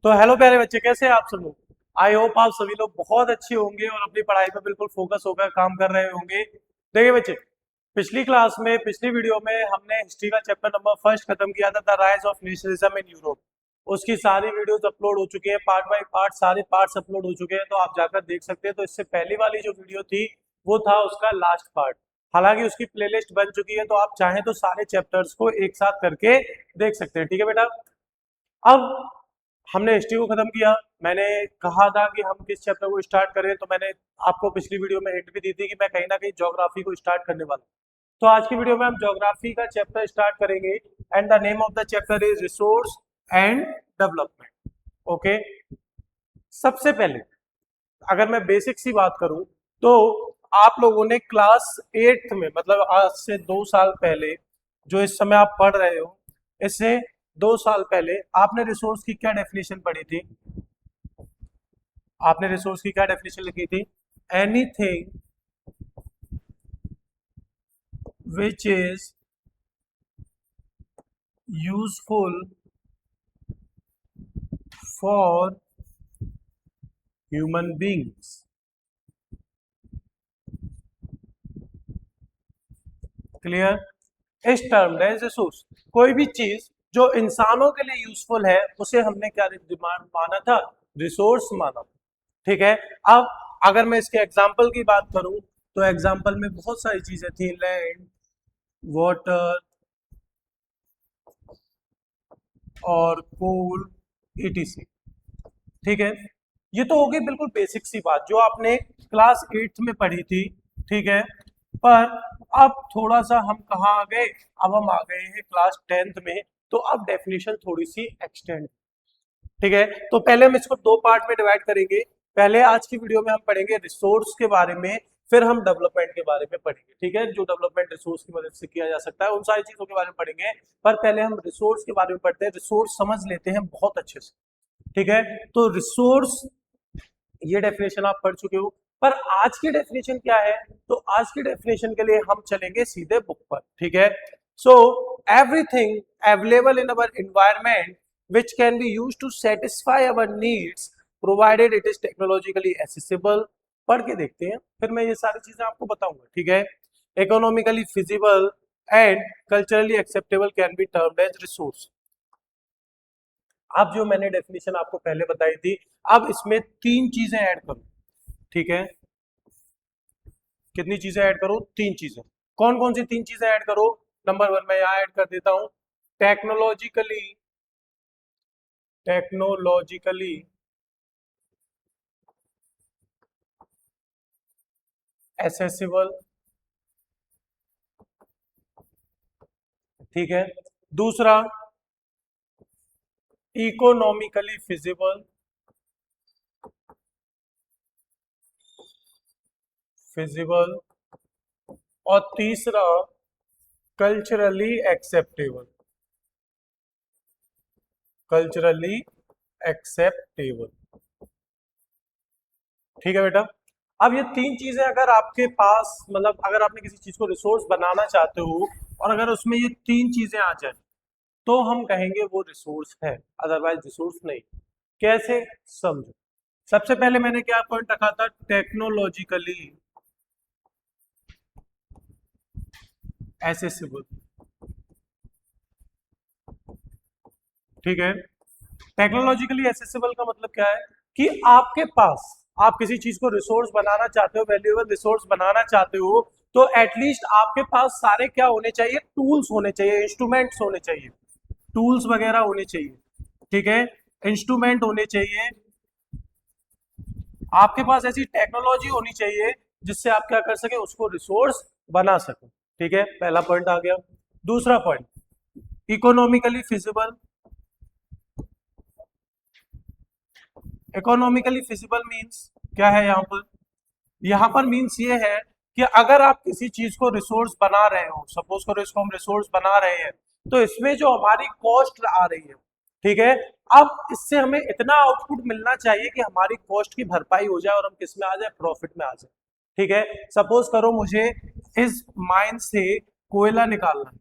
तो हेलो प्यारे बच्चे, कैसे हैं आप सब लोग। आई होप आप सभी लोग बहुत अच्छे होंगे और अपनी पढ़ाई पे बिल्कुल फोकस होकर काम कर रहे होंगे। देखिए बच्चे, पिछली क्लास में पिछली वीडियो में हमने हिस्ट्री का चैप्टर नंबर फर्स्ट खत्म किया था, the rise of nationalism in Europe. उसकी सारी वीडियोस अपलोड हो चुकी है, पार्ट बाय पार्ट सारे पार्ट्स अपलोड हो चुके हैं, तो आप जाकर देख सकते हैं। तो इससे पहली वाली जो वीडियो थी वो था उसका लास्ट पार्ट। हालांकि उसकी प्लेलिस्ट बन चुकी है, तो आप चाहें तो सारे चैप्टर्स को एक साथ करके देख सकते हैं। ठीक है बेटा। अब हमने हिस्ट्री को खत्म किया। मैंने कहा था कि हम किस चैप्टर को स्टार्ट करें, तो मैंने आपको पिछली वीडियो में हिंट भी दी थी कि मैं कहीं ना कहीं ज्योग्राफी को स्टार्ट करने वाला हूं। तो आज की वीडियो में हम ज्योग्राफी का चैप्टर स्टार्ट करेंगे and the name of the chapter is resource and development. Okay. सबसे पहले अगर मैं बेसिक सी बात करूं, तो आप लोगों ने क्लास 8th में, मतलब आज से 2 साल पहले, जो इस समय आप पढ़ रहे हो, इससे 2 साल पहले आपने रिसोर्स की क्या डेफिनेशन पढ़ी थी। आपने रिसोर्स की क्या डेफिनेशन लिखी थी? Anything which is useful for human beings. Clear. इस टर्म एज रिसोर्स, कोई भी चीज जो इंसानों के लिए यूजफुल है उसे हमने क्या डिमांड माना था? रिसोर्स माना। ठीक है। अब अगर मैं इसके एग्जाम्पल की बात करूं, तो एग्जाम्पल में बहुत सारी चीजें थी, लैंड, वाटर और कोल, ईटीसी। ठीक है। ये तो हो गई बिल्कुल बेसिक सी बात जो आपने क्लास 8th में पढ़ी थी। ठीक है। पर अब थोड़ा सा हम कहाँ आ गए? अब हम आ गए हैं क्लास 10th में। तो अब डेफिनेशन थोड़ी सी एक्सटेंड। ठीक है। तो पहले हम इसको दो पार्ट में डिवाइड करेंगे। पहले आज की वीडियो में हम पढ़ेंगे रिसोर्स के बारे में, फिर हम डेवलपमेंट के बारे में पढ़ेंगे। ठीक है। जो डेवलपमेंट रिसोर्स की मदद से किया जा सकता है उन सारी चीजों के बारे में पढ़ेंगे। पर पहले हम रिसोर्स के बारे में पढ़ते हैं, रिसोर्स समझ लेते हैं बहुत अच्छे से। ठीक है। तो रिसोर्स, ये डेफिनेशन आप पढ़ चुके हो। पर आज की डेफिनेशन क्या है? तो आज की डेफिनेशन के लिए हम चलेंगे सीधे बुक पर। ठीक है। So everything available in our environment which can be used to satisfy our needs provided it is technologically accessible। पढ़ के देखते हैं, फिर मैं ये सारी चीजें आपको बताऊंगा। ठीक है। Economically feasible and culturally acceptable can be termed as resource. अब जो मैंने डेफिनेशन आपको पहले बताई थी, अब इसमें तीन चीजें ऐड करो। ठीक है। कितनी चीजें ऐड करो? तीन चीजें। कौन कौन सी तीन चीजें ऐड करो? नंबर वन मैं यहां ऐड कर देता हूं, टेक्नोलॉजिकली टेक्नोलॉजिकली एसेसिबल। ठीक है। दूसरा, इकोनॉमिकली फिजिबल फिजिबल। और तीसरा, कल्चरली एक्सेप्टेबल कल्चरली एक्सेप्टेबल। ठीक है बेटा। अब ये तीन चीजें अगर आपके पास, मतलब अगर आपने किसी चीज को रिसोर्स बनाना चाहते हो और अगर उसमें ये तीन चीजें आ जाए, तो हम कहेंगे वो रिसोर्स है, अदरवाइज रिसोर्स नहीं। कैसे? समझो। सबसे पहले मैंने क्या पॉइंट रखा था? Technologically accessible. ठीक है। टेक्नोलॉजिकली एसेसिबल का मतलब क्या है? कि आपके पास, आप किसी चीज को रिसोर्स बनाना चाहते हो, वैल्यूएबल रिसोर्स बनाना चाहते हो, तो एटलीस्ट आपके पास सारे क्या होने चाहिए? टूल्स होने चाहिए, इंस्ट्रूमेंट्स होने चाहिए, टूल्स वगैरह होने चाहिए। ठीक है। इंस्ट्रूमेंट होने चाहिए, आपके पास ऐसी टेक्नोलॉजी होनी चाहिए जिससे आप क्या कर सके? उसको रिसोर्स बना सके। ठीक है। पहला पॉइंट आ गया। दूसरा point, economically feasible. Economically feasible means क्या है यहाँ पर? यहाँ पर मींस ये है कि अगर आप किसी चीज को रिसोर्स बना रहे हो, सपोज करो इसको हम रिसोर्स बना रहे हैं, तो इसमें जो हमारी कॉस्ट आ रही है, ठीक है, अब इससे हमें इतना आउटपुट मिलना चाहिए कि हमारी कॉस्ट की भरपाई हो जाए और हम किस में आ जाए? प्रॉफिट में आ जाए। ठीक है। सपोज करो मुझे इस माइन से कोयला निकालना है।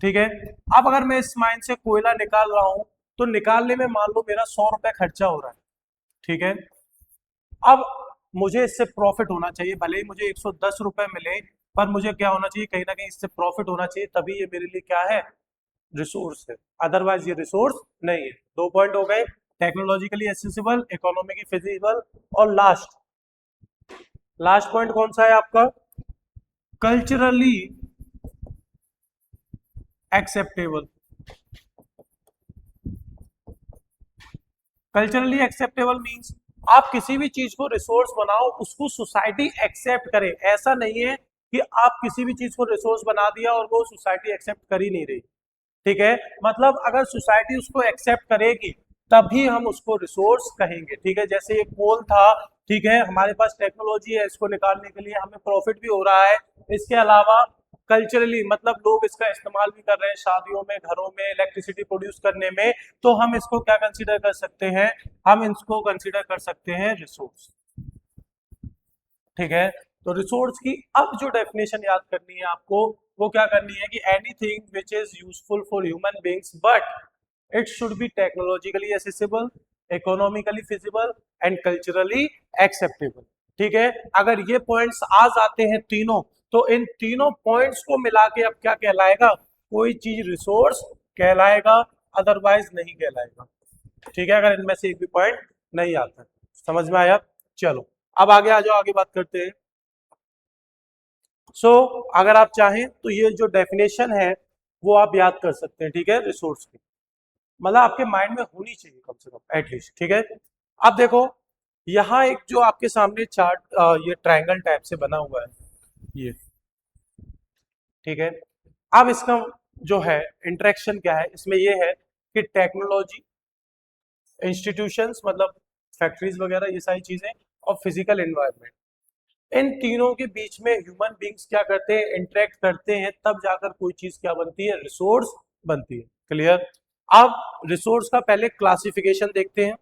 ठीक है। अब अगर मैं इस माइन से कोयला निकाल रहा हूं, तो निकालने में मान लो मेरा 100 रुपए खर्चा हो रहा है, ठीक है। अब मुझे इससे प्रॉफिट होना चाहिए, भले ही मुझे 110 रुपए मिले, पर मुझे क्या होना चाहिए, कहीं ना कहीं इससे प्रॉफिट होना चाहिए, तभी ये मेरे लिए क्या है, रिसोर्स है। अदरवाइज ये रिसोर्स नहीं है। 2 पॉइंट हो गए, टेक्नोलॉजिकली एक्सेसिबल, इकोनॉमिकली फिजिबल, और लास्ट लास्ट पॉइंट कौन सा है आपका, culturally acceptable. Culturally acceptable means आप किसी भी चीज को रिसोर्स बनाओ, उसको सोसाइटी एक्सेप्ट करे। ऐसा नहीं है कि आप किसी भी चीज को रिसोर्स बना दिया और वो सोसाइटी एक्सेप्ट कर ही नहीं रही, ठीक है। मतलब अगर सोसाइटी उसको एक्सेप्ट करेगी तभी हम उसको रिसोर्स कहेंगे, ठीक है। जैसे ये कोल था, ठीक है, हमारे पास टेक्नोलॉजी है, इसको निकालने के लिए हमें प्रॉफिट भी हो रहा है। इसके अलावा कल्चरली मतलब लोग इसका इस्तेमाल भी कर रहे हैं शादियों में, घरों में, इलेक्ट्रिसिटी प्रोड्यूस करने में, तो हम इसको क्या कंसीडर कर सकते हैं, हम इसको कंसीडर कर सकते हैं रिसोर्स, ठीक है। तो रिसोर्स की अब जो डेफिनेशन याद करनी है आपको, वो क्या करनी है कि anything which is useful for human beings but it should be technologically accessible, economically feasible and culturally acceptable, ठीक है। अगर ये पॉइंट्स आ जाते हैं तीनों, तो इन तीनों पॉइंट्स को मिला के अब क्या कहलाएगा, कोई चीज रिसोर्स कहलाएगा, अदरवाइज नहीं कहलाएगा, ठीक है। अगर इनमें से एक भी पॉइंट नहीं आता, समझ में आया। चलो अब आगे आ जाओ, आगे बात करते हैं। अगर आप चाहें तो ये जो डेफिनेशन है वो आप याद कर सकते हैं, ठीक है, रिसोर्स की, मतलब आपके माइंड में होनी चाहिए कम से कम एटलीस्ट, ठीक है। अब देखो यहाँ एक जो आपके सामने चार्ट ये ट्रायंगल टाइप से बना हुआ है ये, ठीक है। अब इसका जो है इंटरेक्शन क्या है, इसमें ये है कि टेक्नोलॉजी, इंस्टीट्यूशंस मतलब फैक्ट्रीज वगैरह ये सारी चीजें, और फिजिकल एनवायरनमेंट, इन तीनों के बीच में ह्यूमन बींग्स क्या करते हैं, इंटरेक्ट करते हैं, तब जाकर कोई चीज क्या बनती है, रिसोर्स बनती है। क्लियर। अब रिसोर्स का पहले क्लासिफिकेशन देखते हैं,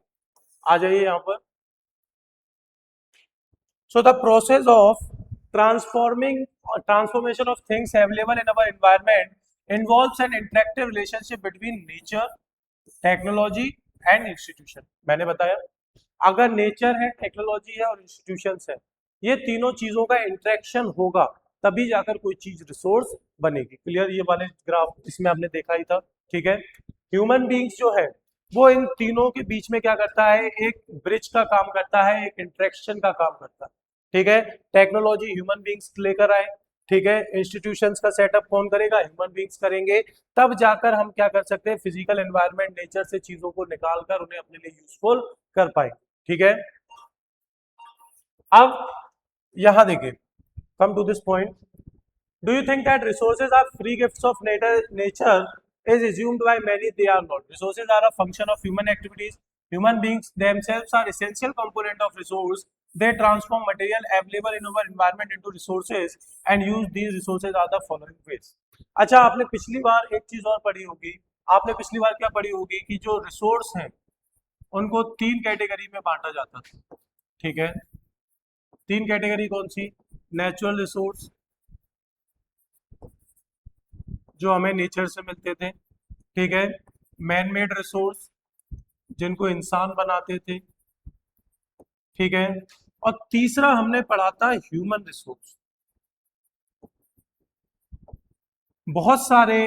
आ जाइए यहां पर। So the process of transformation of things available in our environment involves an interactive relationship between nature, technology and institution। मैंने बताया अगर नेचर है, टेक्नोलॉजी है और इंस्टीट्यूशंस है, ये तीनों चीजों का इंटरेक्शन होगा तभी जाकर कोई चीज रिसोर्स बनेगी। क्लियर। ये वाले ग्राफ इसमें आपने देखा ही था, ठीक है। ह्यूमन बींग्स जो है वो इन तीनों के बीच में क्या करता है, एक ब्रिज का काम करता है, एक इंटरेक्शन का काम करता है, ठीक है। टेक्नोलॉजी ह्यूमन बींग्स लेकर आए, ठीक है। इंस्टीट्यूशंस का सेटअप कौन करेगा, ह्यूमन बींग्स करेंगे, तब जाकर हम क्या कर सकते हैं, फिजिकल एनवायरनमेंट, नेचर से चीजों को निकालकर उन्हें अपने लिए यूजफुल कर पाए, ठीक है। अब यहां देखिए, come to this point, do you think that resources are free gifts of nature is assumed by many they are not. Resources are a function of human activities. Human beings themselves are essential component of resource. They transform material available in our environment into resources and use these resources are the following ways. अच्छा, आपने पिछली बार एक चीज और पढ़ी होगी, आपने पिछली बार क्या पढ़ी होगी कि जो रिसोर्स हैं उनको 3 कैटेगरी में बांटा जाता था, ठीक है। 3 कैटेगरी कौन सी, नेचुरल रिसोर्स जो हमें नेचर से मिलते थे, ठीक है, मैन मेड रिसोर्स जिनको इंसान बनाते थे, ठीक है, और तीसरा हमने पढ़ा था ह्यूमन रिसोर्स। बहुत सारे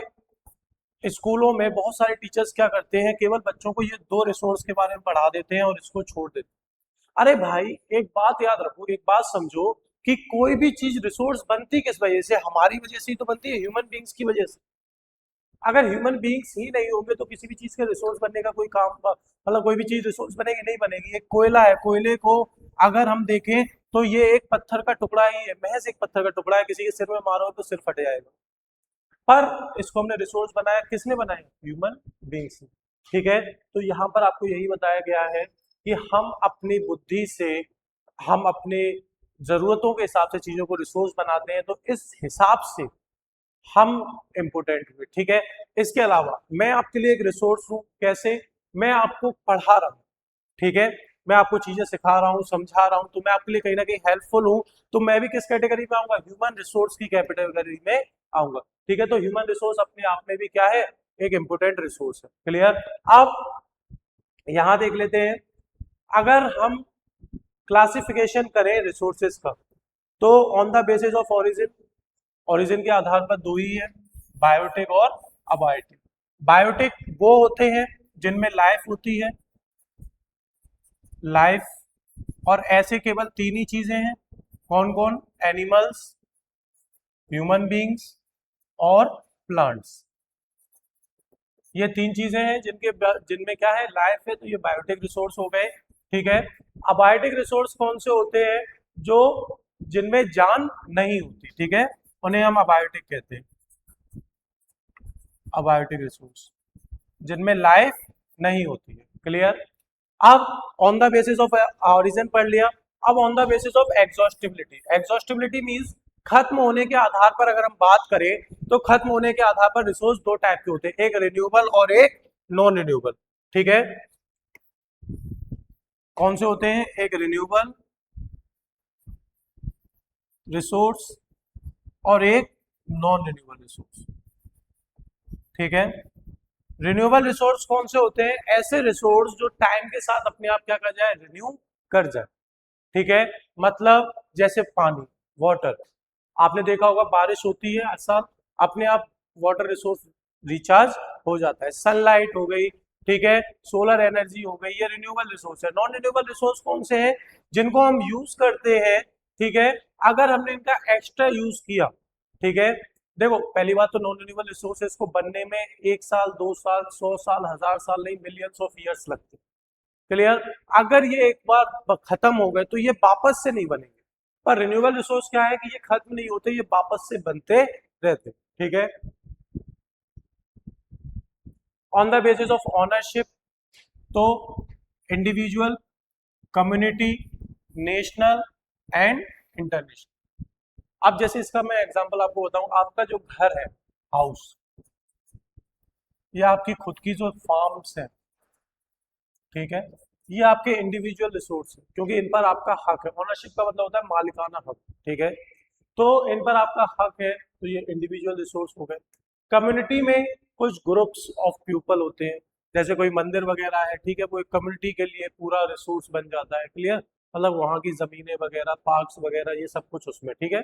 स्कूलों में बहुत सारे टीचर्स क्या करते हैं, केवल बच्चों को ये 2 रिसोर्स के बारे में पढ़ा देते हैं और इसको छोड़ देते हैं। अरे भाई एक बात याद रखो, एक बात समझो कि कोई भी चीज रिसोर्स बनती किस वजह से, हमारी वजह से ही तो बनती है, ह्यूमन बींग्स की वजह से। अगर ह्यूमन बींग्स ही नहीं होंगे तो किसी भी चीज के रिसोर्स बनने का कोई काम, मतलब कोई भी चीज रिसोर्स बनेगी नहीं बनेगी। एक कोयला है, कोयले को अगर हम देखें तो ये एक पत्थर का टुकड़ा ही है, महज एक पत्थर का टुकड़ा है, किसी के सिर में मारो तो सिर फट जाएगा, पर इसको हमने रिसोर्स बनाया, किसने बनाया, ह्यूमन बींग्स ने, ठीक है। तो यहाँ पर आपको यही बताया गया है कि हम अपनी बुद्धि से, हम अपने जरूरतों के हिसाब से चीजों को रिसोर्स बनाते हैं, तो इस हिसाब से हम इम्पोर्टेंट हुए, ठीक है। इसके अलावा मैं आपके लिए एक रिसोर्स हूं, कैसे, मैं आपको पढ़ा रहा हूं, ठीक है, मैं आपको चीजें सिखा रहा हूं, समझा रहा हूं, तो मैं आपके लिए कहीं ना कहीं हेल्पफुल हूं, तो मैं भी किस कैटेगरी में आऊंगा, ह्यूमन रिसोर्स की कैटेगरी में आऊंगा, ठीक है। तो ह्यूमन रिसोर्स अपने आप में भी क्या है, एक इंपोर्टेंट रिसोर्स है। क्लियर। अब यहां देख लेते हैं, अगर हम क्लासिफिकेशन करें रिसोर्सेज का, तो on the basis of origin, origin के आधार पर दो ही है, बायोटिक और अबायोटिक। बायोटिक वो होते हैं जिनमें लाइफ होती है, लाइफ, और ऐसे केवल तीन ही चीजें हैं, कौन कौन, एनिमल्स, ह्यूमन बींग्स और प्लांट्स। ये तीन चीजें हैं जिनमें क्या है, लाइफ है, तो ये बायोटिक रिसोर्स हो गए। ठीक है। अबायोटिक रिसोर्स कौन से होते हैं, जो जिनमें जान नहीं होती, ठीक है, उन्हें हम अबायोटिक कहते हैं। अबायोटिक रिसोर्स जिनमें लाइफ नहीं होती है। क्लियर। अब on the basis of origin पढ़ लिया। अब on the basis of exhaustibility, exhaustibility means खत्म होने के आधार पर अगर हम बात करें, तो खत्म होने के आधार पर रिसोर्स दो टाइप के होते हैं, एक रिन्यूएबल और एक नॉन रिन्यूएबल। ठीक है। कौन से होते हैं, एक रिन्यूएबल रिसोर्स और एक नॉन रिन्यूएबल रिसोर्स। ठीक है। रिन्यूएबल रिसोर्स कौन से होते हैं, ऐसे रिसोर्स जो टाइम के साथ अपने आप क्या कर जाए, रिन्यू कर जाए। ठीक है। मतलब जैसे पानी, वाटर, आपने देखा होगा बारिश होती है हर साल, अपने आप वाटर रिसोर्स रिचार्ज हो जाता है। सनलाइट हो गई, ठीक है, सोलर एनर्जी हो गई, ये रिन्यूएबल रिसोर्स है। नॉन रिन्यूएबल रिसोर्स कौन से हैं, जिनको हम यूज करते हैं, ठीक है, अगर हमने इनका एक्स्ट्रा यूज किया, ठीक है। देखो पहली बात तो नॉन रिन्यूएबल रिसोर्सेज को बनने में 1 साल, 2 साल, 100 साल, 1000 साल नहीं, मिलियंस ऑफ ईयर्स लगते। क्लियर। अगर ये एक बार खत्म हो गए तो ये वापस से नहीं बनेंगे। पर रिन्यूएबल रिसोर्स क्या है कि ये खत्म नहीं होते, ये वापस से बनते रहते। ठीक है। On the basis of ownership, तो individual, community, national and international. अब जैसे इसका मैं एग्जांपल आपको बताऊं, आपका जो घर है, हाउस, ये आपकी खुद की जो फार्म्स है, ठीक है, ये आपके इंडिविजुअल रिसोर्स है, क्योंकि इन पर आपका हक है। ओनरशिप का मतलब होता है मालिकाना हक। ठीक है। तो इन पर आपका हक है, तो ये इंडिविजुअल रिसोर्स हो गए। कम्युनिटी में कुछ ग्रुप्स ऑफ पीपल होते हैं, जैसे कोई मंदिर वगैरह है, ठीक है, वो एक कम्युनिटी के लिए पूरा रिसोर्स बन जाता है। क्लियर। मतलब वहाँ की जमीनें वगैरह, पार्क्स वगैरह, ये सब कुछ उसमें। ठीक है।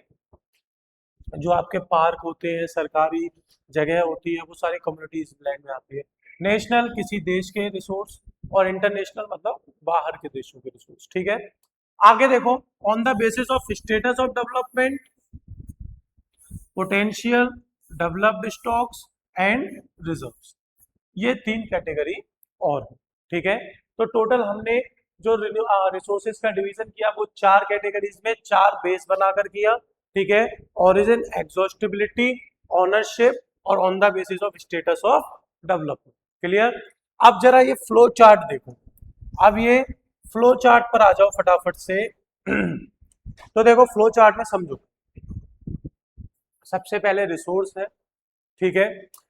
जो आपके पार्क होते हैं, सरकारी जगह होती है, वो सारी कम्युनिटीज लैंड में आती है। नेशनल किसी देश के रिसोर्स, और इंटरनेशनल मतलब बाहर के देशों के रिसोर्स। ठीक है। आगे देखो, on the basis of status of development, potential, developed stocks and reserves, ये तीन कैटेगरी और है। ठीक है। तो टोटल हमने जो रिसोर्सेज का डिवीजन किया, वो चार कैटेगरीज में चार बेस बनाकर किया। ठीक है। ओरिजिन, एग्जॉस्टिबिलिटी, ओनरशिप और on the basis of status of development. Clear. अब जरा ये फ्लो चार्ट देखो। अब ये फ्लो चार्ट पर आ जाओ फटाफट से। तो देखो फ्लो चार्ट में समझो, सबसे पहले रिसोर्स है। ठीक है।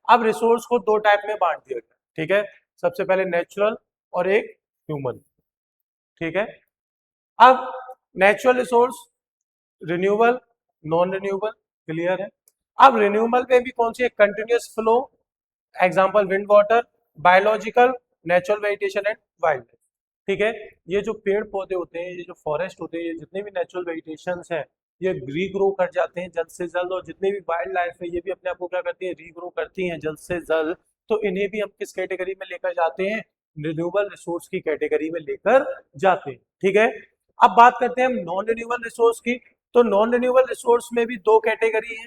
अब रिसोर्स को दो टाइप में बांट दिया गया। ठीक है। सबसे पहले नेचुरल और एक ह्यूमन। ठीक है। अब natural resource, renewable, non renewable. Clear है। अब रिन्यूएबल में भी कौन सी है, continuous flow, example wind water, biological, natural vegetation and wild life. ठीक है। ये जो पेड़ पौधे होते हैं, ये जो फॉरेस्ट होते हैं, ये जितने भी नेचुरल वेजिटेशन है, ये रीग्रो कर जाते हैं जल्द से जल्द, और जितनी भी वाइल्ड लाइफ है, ये भी अपने आप को क्या करती है, रीग्रो करती हैं जल्द से जल्द। तो इन्हें भी हम किस कैटेगरी में लेकर जाते हैं, रिन्यूएबल रिसोर्स की कैटेगरी में लेकर जाते हैं। ठीक है। अब बात करते हैं हम नॉन रिन्यूएबल रिसोर्स की। तो नॉन रिन्यूएबल रिसोर्स में भी दो कैटेगरी है।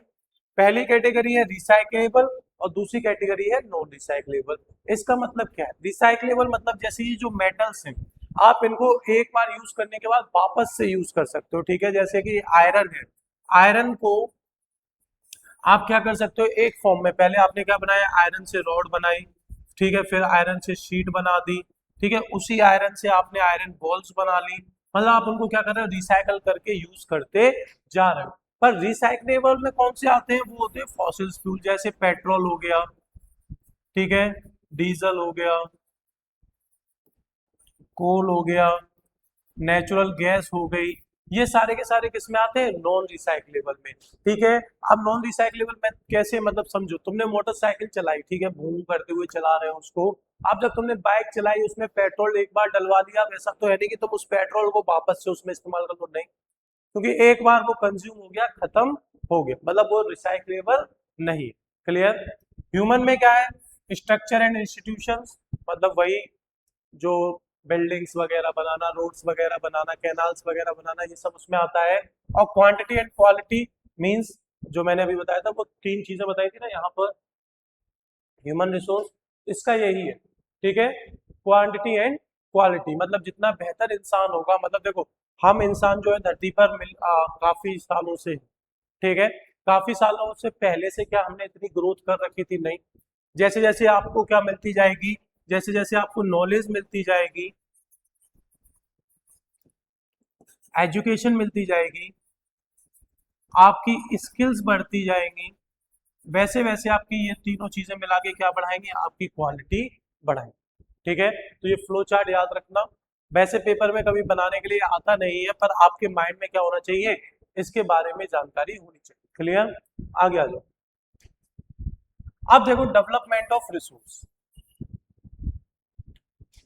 पहली कैटेगरी है रिसाइक्लेबल और दूसरी कैटेगरी है नॉन रिसाइक्लेबल। इसका मतलब क्या है, रिसाइक्लेबल मतलब जैसे ये जो मेटल्स हैं, आप इनको एक बार यूज करने के बाद वापस से यूज कर सकते हो। ठीक है। जैसे कि आयरन है, आयरन को आप क्या कर सकते हो, एक फॉर्म में पहले आपने क्या बनाया, आयरन से रॉड बनाई, ठीक है, फिर आयरन से शीट बना दी, ठीक है, उसी आयरन से आपने आयरन बॉल्स बना ली। मतलब आप उनको क्या कर रहे हो, रिसाइकल करके यूज करते जा रहे हो। पर रिसाइक्लेबल में कौन से आते हैं, वो होते हैं फॉसिल फ्यूल, जैसे पेट्रोल हो गया, ठीक है, डीजल हो गया, कोल हो गया, नेचुरल गैस हो गई, ये सारे के सारे किस में आते हैं, नॉन रिसाइक्लेबल में। ठीक है, अब नॉन रिसाइक्लेबल में कैसे, मतलब समझो तुमने मोटरसाइकिल चलाई, ठीक है, भूम करते हुए चला रहे हो उसको। अब जब तुमने बाइक चलाई, उसमें पेट्रोल एक बार डलवा दिया, वैसा तो है नहीं कि तुम उस पेट्रोल को वापस से उसमें इस्तेमाल कर लो, नहीं, क्योंकि एक बार वो कंज्यूम हो गया, खत्म हो गया, मतलब वो रिसाइक्लेबल नहीं। क्लियर। ह्यूमन में क्या है, स्ट्रक्चर एंड इंस्टीट्यूशंस, मतलब वही जो बिल्डिंग्स वगैरह बनाना, रोड्स वगैरह बनाना, कैनाल्स वगैरह बनाना, ये सब उसमें आता है। और क्वांटिटी एंड क्वालिटी मींस, जो मैंने अभी बताया था वो तीन चीजें बताई थी ना यहाँ पर, ह्यूमन रिसोर्स, इसका यही है। ठीक है, क्वांटिटी एंड क्वालिटी, मतलब जितना बेहतर इंसान होगा, मतलब देखो हम इंसान जो है धरती पर काफी सालों से, ठीक है, काफी सालों से पहले से क्या हमने इतनी ग्रोथ कर रखी थी, नहीं। जैसे जैसे आपको क्या मिलती जाएगी, जैसे जैसे आपको नॉलेज मिलती जाएगी, एजुकेशन मिलती जाएगी, आपकी स्किल्स बढ़ती जाएंगी, वैसे वैसे आपकी ये तीनों चीजें मिला के क्या बढ़ाएंगे, आपकी क्वालिटी बढ़ाएंगे। ठीक है, तो ये फ्लो चार्ट याद रखना। वैसे पेपर में कभी बनाने के लिए आता नहीं है, पर आपके माइंड में क्या होना चाहिए, इसके बारे में जानकारी होनी चाहिए। क्लियर, आगे आ जाओ। अब देखो डेवलपमेंट ऑफ रिसोर्स,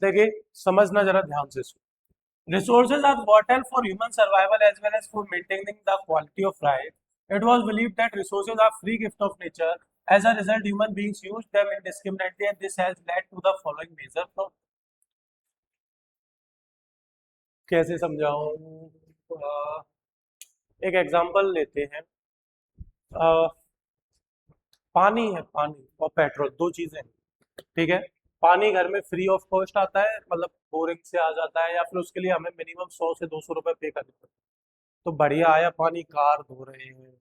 देखिए समझना जरा ध्यान से सुनो। Resources are vital for human survival as well as for maintaining the quality of life. It was believed that resources are free gift of nature. As a result, human beings use them indiscriminately, and this has led to the following major problems. कैसे समझाऊं, एक example लेते हैं। अ, पानी है, पानी और petrol दो चीजें हैं। ठीक है, पानी घर में फ्री ऑफ कॉस्ट आता है, मतलब बोरिंग से आ जाता है, या फिर उसके लिए हमें मिनिमम 100 से 200 रुपए पे करने पड़ते हैं। तो बढ़िया आया पानी, कार धो रहे हैं,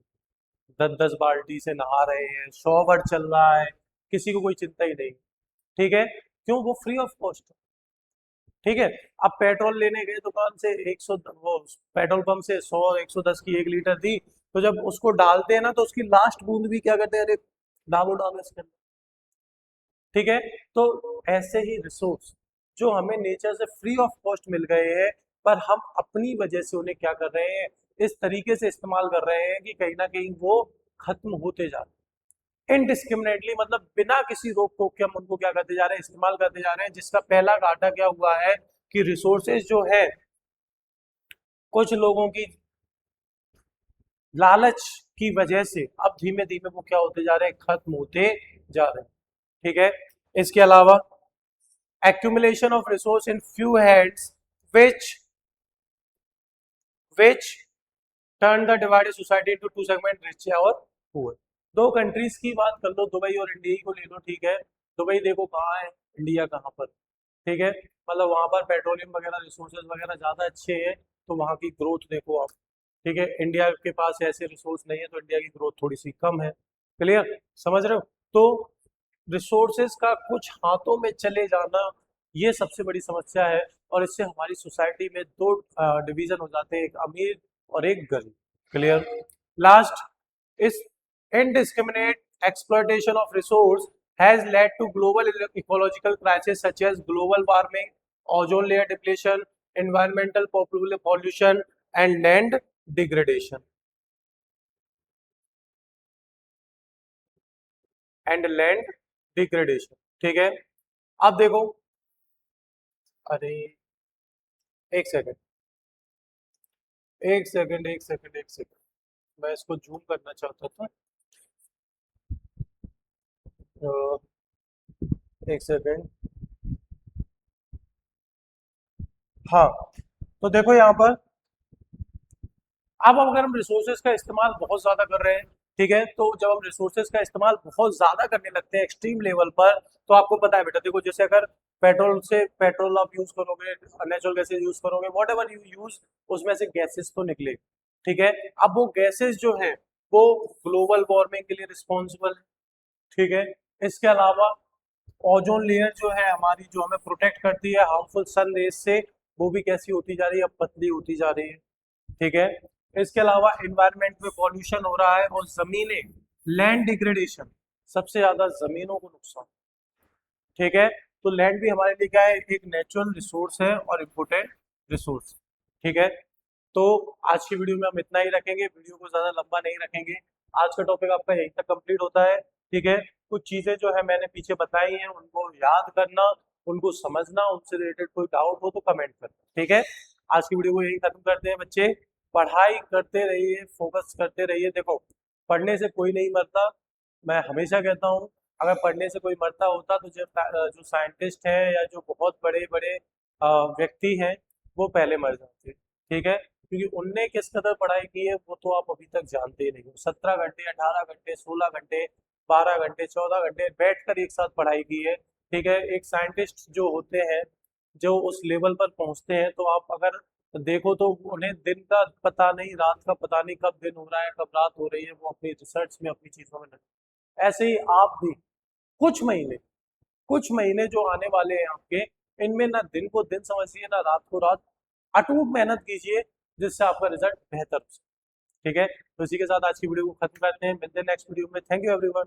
10-10 बाल्टी से नहा रहे हैं, शॉवर चल रहा है, किसी को कोई चिंता ही नहीं। ठीक है, क्यों, वो फ्री ऑफ कॉस्ट। ठीक है, अब पेट्रोल लेने गए दुकान से, 100, वो पेट्रोल पंप से 100-110 की 1 लीटर दी, तो जब उसको डालते हैं ना, तो उसकी लास्ट बूंद भी क्या करते हैं, अरे डालो डालो इसके अंदर। ठीक है, तो ऐसे ही रिसोर्स जो हमें नेचर से फ्री ऑफ कॉस्ट मिल गए हैं, पर हम अपनी वजह से उन्हें क्या कर रहे हैं, इस तरीके से इस्तेमाल कर रहे हैं कि कहीं ना कहीं वो खत्म होते जा रहे हैं इनडिस्क्रिमिनेटली, मतलब बिना किसी रोक टोक के हम उनको क्या करते जा रहे हैं, इस्तेमाल करते जा रहे हैं, जिसका पहला घाटा क्या हुआ है कि रिसोर्सेज जो है, कुछ लोगों की लालच की वजह से अब धीमे धीमे वो क्या होते जा रहे हैं, खत्म होते जा रहे हैं। ठीक है, इसके अलावा accumulation of resource in few hands, which turn the divided society into two segment, rich और poor। दो कंट्रीज की बात कर लो, दुबई और इंडिया को ले लो। ठीक है, दुबई देखो कहाँ है, इंडिया कहाँ पर। ठीक है, मतलब वहां पर पेट्रोलियम वगैरह रिसोर्सेज वगैरह ज्यादा अच्छे हैं, तो वहां की ग्रोथ देखो आप। ठीक है, इंडिया के पास ऐसे रिसोर्स नहीं है, तो इंडिया की ग्रोथ थोड़ी सी कम है। क्लियर, समझ रहे हो। तो रिसोर्सेज का कुछ हाथों में चले जाना, ये सबसे बड़ी समस्या है, और इससे हमारी सोसाइटी में दो डिवीजन हो जाते हैं, एक अमीर और एक गरीब। क्लियर, लास्ट इस indiscriminate exploitation of resource has led to global ecological crises such as global warming, ozone layer depletion, environmental pollution and land degradation and land degradation। ठीक है, अब देखो, अरे एक सेकंड, एक सेकंड, मैं इसको जूम करना चाहता था। अ, एक सेकंड, हाँ, तो देखो यहाँ पर, अब अगर हम रिसोर्सेज का इस्तेमाल बहुत ज्यादा कर रहे हैं, ठीक है, तो जब हम रिसोर्सेज का इस्तेमाल बहुत ज्यादा करने लगते हैं एक्सट्रीम लेवल पर, तो आपको पता है बेटा, देखो जैसे अगर पेट्रोल से पेट्रोल आप यूज करोगे, नेचुरल गैसेज यूज करोगे, वॉट एवर यू यूज, उसमें से गैसेस तो निकले। ठीक है, अब वो गैसेस जो है वो ग्लोबल वार्मिंग के लिए रिस्पॉन्सिबल है। ठीक है, इसके अलावा ओजोन लेयर जो है हमारी, जो हमें प्रोटेक्ट करती है हार्मफुल सन रेज से, वो भी कैसी होती जा रही है, अब पतली होती जा रही है। ठीक है, इसके अलावा एनवायरनमेंट में पॉल्यूशन हो रहा है, और जमीनें, लैंड डिग्रेडेशन, सबसे ज्यादा जमीनों को नुकसान। ठीक है, तो लैंड भी हमारे लिए क्या है, एक नेचुरल रिसोर्स है और इम्पोर्टेंट रिसोर्स। ठीक है, तो आज की वीडियो में हम इतना ही रखेंगे, वीडियो को ज्यादा लंबा नहीं रखेंगे। आज का टॉपिक आपका यहीं तक कंप्लीट होता है। ठीक है, कुछ चीजें जो है मैंने पीछे बताई हैं उनको याद करना, उनको समझना, उनसे रिलेटेड कोई डाउट हो तो कमेंट करना। ठीक है, आज की वीडियो को यही खत्म करते हैं बच्चे। पढ़ाई करते रहिए, फोकस करते रहिए। देखो, पढ़ने से कोई नहीं मरता। मैं हमेशा कहता हूँ, अगर पढ़ने से कोई मरता होता तो जो साइंटिस्ट है या जो बहुत बड़े बड़े व्यक्ति हैं वो पहले मर जाते। ठीक है, क्योंकि उनने किस कदर पढ़ाई की है वो तो आप अभी तक जानते ही नहीं हो। 17 घंटे, 18 घंटे, 16 घंटे, 12 घंटे, 14 घंटे बैठकर एक साथ पढ़ाई की है। ठीक है, एक साइंटिस्ट जो होते हैं, जो उस लेवल पर पहुंचते हैं, तो आप अगर देखो तो उन्हें दिन का पता नहीं, रात का पता नहीं, कब दिन हो रहा है कब रात हो रही है, वो अपनी रिसर्च में, अपनी चीजों में लगे। ऐसे ही आप भी कुछ महीने कुछ महीने जो आने वाले हैं आपके, इनमें ना दिन को दिन समझिए ना रात को रात, अटूट मेहनत कीजिए, जिससे आपका रिजल्ट बेहतर हो सके। ठीक है, तो इसी के साथ आज की वीडियो को खत्म करते हैं। मिलते हैं नेक्स्ट वीडियो में। Thank you everyone.